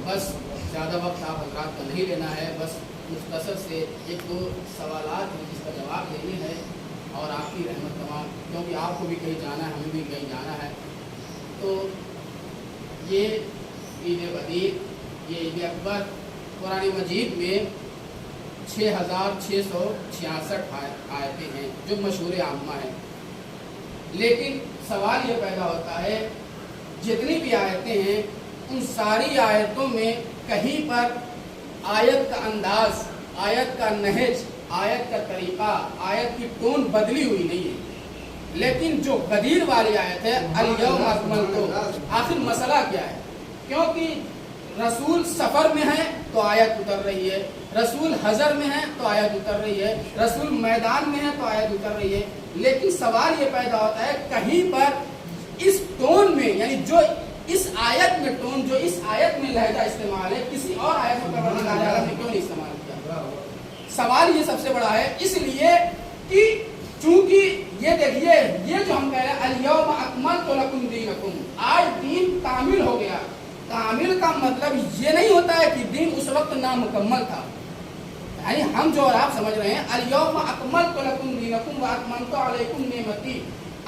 بس زیادہ وقت آپ حضرات کا نہیں لینا ہے، بس مختصر سے ایک دو سوالات ہیں جس کا جواب دینے ہے اور آپ کی رحمت تمام، کیونکہ آپ کو بھی کہیں جانا ہے، ہمیں بھی کہیں جانا ہے۔ تو یہ عید بدیع، یہ عید اکبر قرآن مجید میں 6666 آیتیں ہیں جو مشہور عامہ ہیں، لیکن سوال یہ پیدا ہوتا ہے جتنی بھی آیتیں ہیں ان ساری آیتوں میں کہیں پر آیت کا انداز، آیت کا نہج، آیت کا طریقہ، آیت کی ٹون بدلی ہوئی نہیں ہے، لیکن جو غدیر والی آیت ہے الیوم اکملت، آخر مسئلہ کیا ہے؟ کیونکہ رسول سفر میں ہے تو آیت اتر رہی ہے، رسول حضر میں ہے تو آیت اتر رہی ہے، رسول میدان میں ہے تو آیت اتر رہی ہے، لیکن سوال یہ پیدا ہوتا ہے کہیں پر اس ٹون میں، یعنی جو اس آیت میں ٹون، جو اس آیت میں لہجہ استعمال ہے، کسی اور آیت میں پروردگار عالم نے کیوں نہیں استعمال کیا؟ سوال یہ سب سے بڑا ہے، اس لیے کہ چونکہ یہ دیکھیے، یہ جو ہم کہہ رہے ہیں الیوم اکملت لکم دینکم، آج دین کامل ہو گیا۔ کامل کا مطلب یہ نہیں ہوتا ہے کہ دین اس وقت نامکمل تھا، یعنی ہم جو اور آپ سمجھ رہے ہیں الیوم اکملت لکم دینکم واتممت علیکم نعمتی،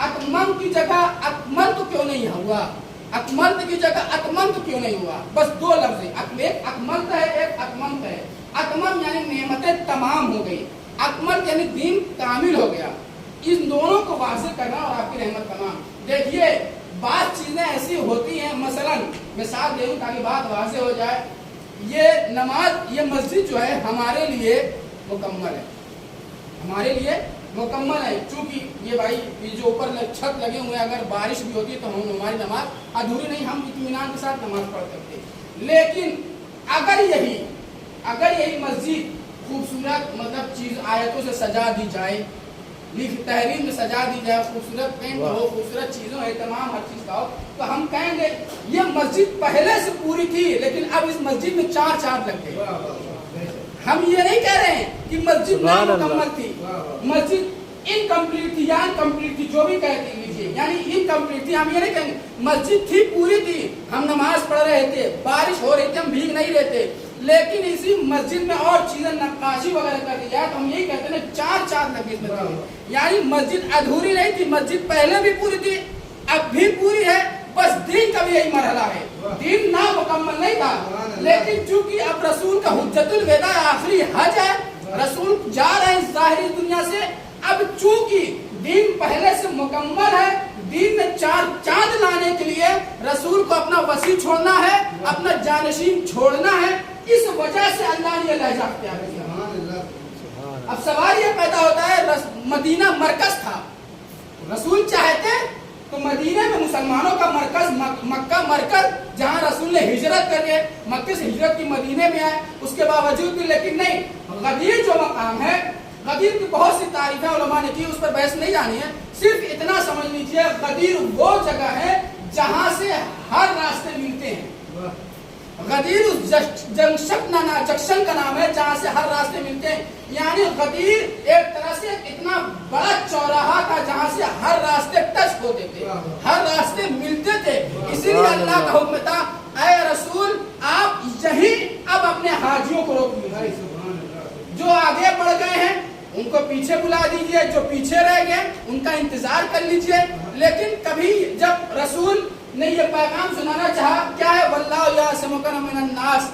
اتمم کی جگہ اکملت کیوں نہیں ہوا؟ اکملت کی جگہ اتممت کیوں نہیں ہوا؟ بس دو لفظ ہیں، ایک اکملت ہے، ایک اتممت ہے۔ اتمم یعنی نعمتیں تمام ہو گئی، اکملت یعنی دین کامل ہو گیا۔ ان دونوں کو واضح کرنا اور آپ کی رحمت تمام۔ دیکھیے بعض چیزیں ایسی ہوتی ہیں، مثلا مثال دے دوں تاکہ بات واضح ہو جائے، یہ نماز، یہ مسجد جو ہے ہمارے لیے مکمل ہے، ہمارے لیے مکمل ہے، چونکہ یہ بھائی یہ جو اوپر چھت لگے ہوئے ہیں، اگر بارش بھی ہوتی ہے تو ہماری نماز ادھوری نہیں، ہم اطمینان کے ساتھ نماز پڑھ سکتے۔ لیکن اگر یہی مسجد خوبصورت مطلب چیز آیتوں سے سجا دی جائے، تحریر میں سجا دی جائے، خوبصورت پینٹ ہو، خوبصورت چیزوں اہتمام ہر چیز کا ہو، تو ہم کہیں گے یہ مسجد پہلے سے پوری تھی لیکن اب اس مسجد میں چار چاند لگ گئے۔ ہم یہ نہیں کہہ رہے ہیں کہ مسجد نامکمل تھی، مسجد انکمپلیٹ تھی یا انکمپلیٹ تھی، جو بھی کہتے لیجیے، یعنی انکمپلیٹ تھی، ہم یہ نہیں کہیں گے۔ مسجد تھی، پوری تھی، ہم نماز پڑھ رہے تھے، بارش ہو رہی تھی، ہم بھیگ نہیں رہتے، لیکن اسی مسجد میں اور چیزیں نقاشی وغیرہ کر دی جائے تو ہم یہی کہتے ہیں چار چاند لگے اس میں، یعنی مسجد ادھوری نہیں تھی، مسجد پہلے بھی پوری تھی، اب بھی پوری ہے، بس دین کا بھی یہی مرحلہ ہے، دین نامکمل نہیں تھا، لیکن چونکہ اب رسول کا حجت الوداع آخری حج ہے، رسول جا رہے ہیں اس ظاہری دنیا سے، اب چونکہ دین پہلے سے مکمل ہے، دین میں چار چاند لانے کے لیے رسول کو اپنا وسیع چھوڑنا ہے، اپنا جانشین چھوڑنا ہے، اس وجہ سے اللہ نے یہ لہجہ اختیار کیا۔ اب سوال یہ پیدا ہوتا ہے مدینہ مرکز تھا، رسول چاہتے تو مدینہ میں مسلمانوں کا مرکز، مکہ مرکز، جہاں رسول نے ہجرت کر کے مکہ سے ہجرت کی مدینے میں آئے، اس کے باوجود بھی لیکن نہیں، غدیر جو مقام ہے، غدیر کی بہت سی تعریفیں علماء نے کی، اس پر بحث نہیں جانی ہے، صرف اتنا سمجھ لیجئے غدیر وہ جگہ ہے جہاں سے ہر راستے ملتے ہیں، غدیر اس جنکشن کا نام ہے جہاں سے ہر راستے ملتے ہیں، یعنی غدیر ایک طرح سے اتنا بڑا چوراہا تھا جہاں سے ہر راستے ٹچ ہوتے تھے، ہر راستے ملتے تھے، اسی لیے اللہ کا حکم تھا اے رسول آپ یہی اب اپنے حاجیوں کو روک لیجیے، جو آگے بڑھ گئے ہیں ان کو پیچھے بلا دیجئے، جو پیچھے رہ گئے ان کا انتظار کر لیجئے۔ لیکن کبھی جب رسول نے یہ پیغام سنانا چاہا، کیا ہے واللہ یعصمک من الناس،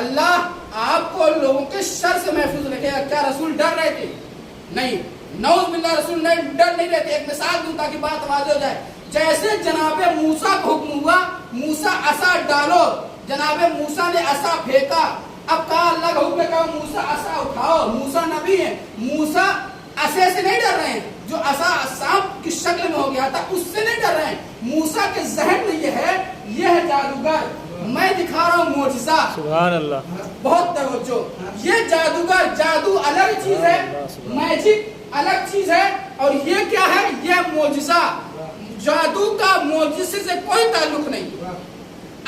اللہ آپ کو لوگوں کے شر سے محفوظ رکھے گا، کیا رسول ڈر رہے تھے؟ نہیں، نعوذ باللہ رسول ڈر نہیں رہتے۔ ایک مثال دوں تاکہ بات واضح ہو جائے، جیسے جناب موسیٰ کو حکم ہوا موسیٰ عصا ڈالو، جناب موسیٰ نے عصا پھینکا، اب کہا اللہ کا حکم ہے کہ موسیٰ عصا اٹھاؤ، موسیٰ نبی ہیں، موسیٰ عصا سے نہیں ڈر رہے ہیں، جو عصا سانپ کی شکل میں ہو گیا تھا اس سے نہیں ڈر رہے ہیں، موسیٰ کے ذہن میں یہ ہے جادوگر، میں دکھا رہا ہوں معجزہ، سبحان اللہ، بہت توجہ، یہ جادوگر، جادو الگ چیز ہے، میجک الگ چیز ہے، اور یہ کیا ہے؟ یہ معجزہ، جادو کا معجزے سے کوئی تعلق نہیں۔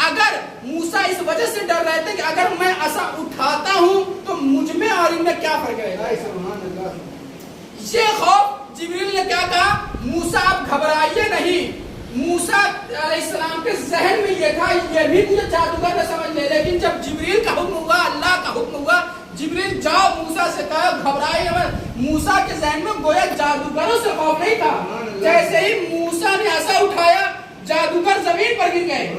اگر موسیٰ اس وجہ سے ڈر رہے تھے کہ اگر میں اٹھاتا ہوں تو مجھ میں اور ان میں کیا فرق رہے گا؟ یہ خوف جبریل نے کیا کہا؟ موسیٰ آپ گھبرائیے نہیں. موسیٰ علیہ السلام کے ذہن میں یہ تھا یہ بھی مجھے جادوگر نہ سمجھ لے, لیکن جب جبریل کا حکم ہوا, اللہ کا حکم ہوا, جبریل جاؤ موسیٰ سے کہا گھبرائیے مت. موسیٰ کے ذہن میں گویا جادوگروں سے خوف نہیں تھا. جیسے ہی موسیٰ نے ایسا اٹھایا جادوگر زمین پر گر گئے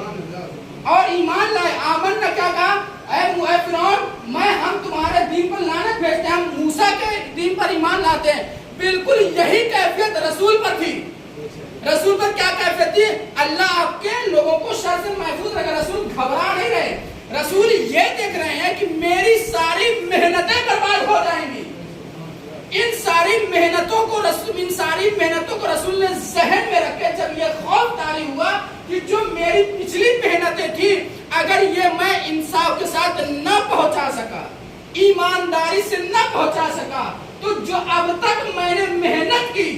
اور ایمان لائے. آمن نے کیا کہا؟ اے فرعون ہم تمہارے دین پر لعنت بھیجتے ہیں, ہم موسیٰ کے دین پر ایمان لاتے ہیں. بالکل یہی کیفیت رسول پر تھی. رسول پر کیا کیفیت تھی؟ اللہ آپ کے لوگوں کو شر سے محفوظ رکھا. رسول گھبرا نہیں رہے, رسول یہ دیکھ رہے ہیں کہ میری ساری محنتیں برباد ہو جائیں گی. ان ساری محنتوں کو رسول نے ذہن میں رکھے. جب یہ خوف طاری ہوا کہ جو میری پچھلی محنتیں تھی اگر یہ میں انصاف کے ساتھ نہ پہنچا سکا, ایمانداری سے نہ پہنچا سکا, تو جو اب تک میں نے محنت کی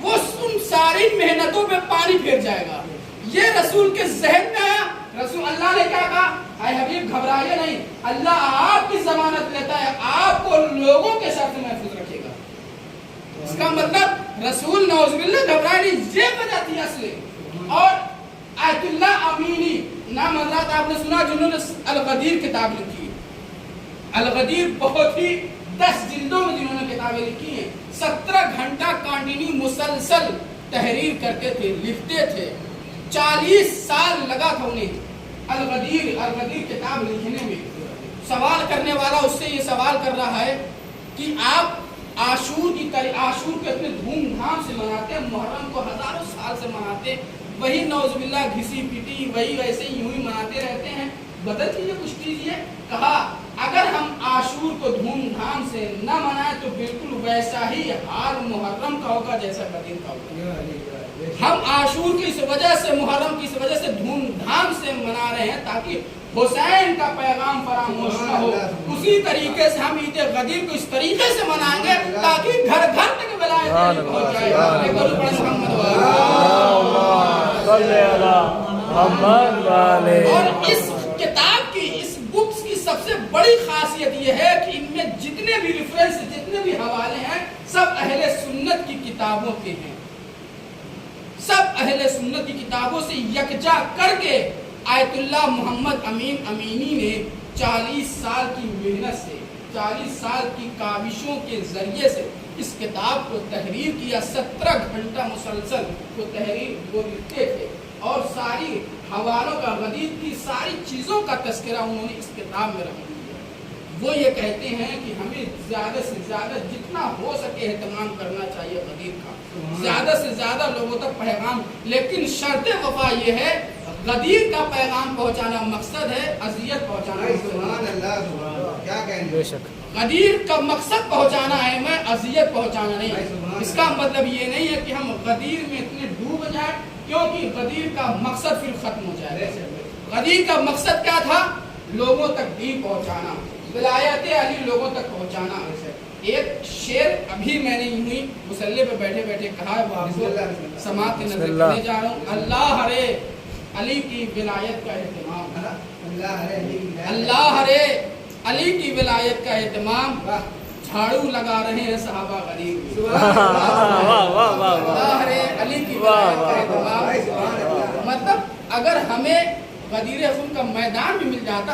وہ ان ساری محنتوں پہ پانی پھیر جائے گا. یہ رسول کے ذہن میں آیا. رسول اللہ نے کیا کہا؟ اے حبیب گھبرائیے نہیں, اللہ آپ کی ضمانت لیتا ہے, آپ کو لوگوں کے ساتھ محفوظ رکھے گا. اس کا مطلب رسول نعوذ باللہ گھبرائے نہیں, یہ وجہ تھی اصلی. اور آیت اللہ امینی نام حضرات آپ نے سنا جنہوں نے الغدیر کتاب لکھی. الغدیر بہت ہی 10 جلدوں میں جنہوں نے کتابیں لکھی ہیں. 17 گھنٹہ کانٹینیو مسلسل تحریر کرتے تھے, لکھتے تھے. 40 سال لگا تھا انہیں الغدیر کتاب لکھنے میں. سوال کرنے والا اس سے یہ سوال کر رہا ہے کہ آپ عاشور کو اتنے دھوم دھام سے مناتے ہیں, محرم کو ہزاروں سال سے مناتے, وہی نعوذ باللہ گھسی پیٹی وہی ویسے یوں ہی مناتے رہتے ہیں, بدل کیجیے کچھ کیجیے. کہا اگر ہم عاشور کو دھوم دھام سے نہ منائیں تو بالکل ویسا ہی حال محرم کا ہوگا جیسا غدیر کا ہوگا. ہم عاشور کی اس وجہ سے, محرم کی اس وجہ سے دھوم دھام سے منا رہے ہیں تاکہ حسین کا پیغام فراموش نہ ہو. اسی طریقے سے ہم عید غدیر کو اس طریقے سے منائیں گے تاکہ گھر گھر تک ولایت پہنچ جائے. اور اس کتاب کی, اس بکس کی سب سے بڑی خاصیت یہ ہے کہ ان میں جتنے بھی ریفرنس, جتنے بھی حوالے ہیں سب اہل سنت کی کتابوں کے ہیں. سب اہل سنت کی کتابوں سے یکجا کر کے آیت اللہ محمد امین امینی نے 40 سال کی محنت سے, 40 سال کی کاوشوں کے ذریعے سے اس کتاب کو تحریر کیا. 17 گھنٹہ مسلسل وہ تحریر وہ لکھتے تھے اور ساری حوالوں کا, غدیر کی ساری چیزوں کا تذکرہ انہوں نے اس کتاب میں رکھ دیا. وہ یہ کہتے ہیں کہ ہمیں زیادہ سے زیادہ جتنا ہو سکے اہتمام کرنا چاہیے غدیر کا, زیادہ سے زیادہ لوگوں تک پیغام. لیکن شرط وفا یہ ہے غدیر کا پیغام پہنچانا مقصد ہے, اذیت پہنچانا. غدیر کا مقصد پہنچانا ہے, میں اذیت پہنچانا نہیں. اس کا مطلب یہ نہیں ہے کہ ہم غدیر میں اتنے ڈوب جائیں کیونکہ غدیر کا مقصد پھر ختم ہو جائے. غدیر کا مقصد کیا تھا؟ لوگوں تک دین پہنچانا, ولایت علی لوگوں تک پہنچانا. ایک شعر ابھی میں نے یوں ہی مصلی پہ بیٹھے بیٹھے کہا ہے, وہ آپ کو سماعت نظر کرنے جا رہا ہوں. اللہ ہرے علی کی ولایت کا اہتمام, اللہ ہرے علی کی ولایت کا اہتمام, جھاڑو لگا رہے ہیں صحابہ غریب. اللہ ہرے علی کی ولایت کا اہتمام. مطلب اگر ہمیں غدیر خون کا میدان بھی مل جاتا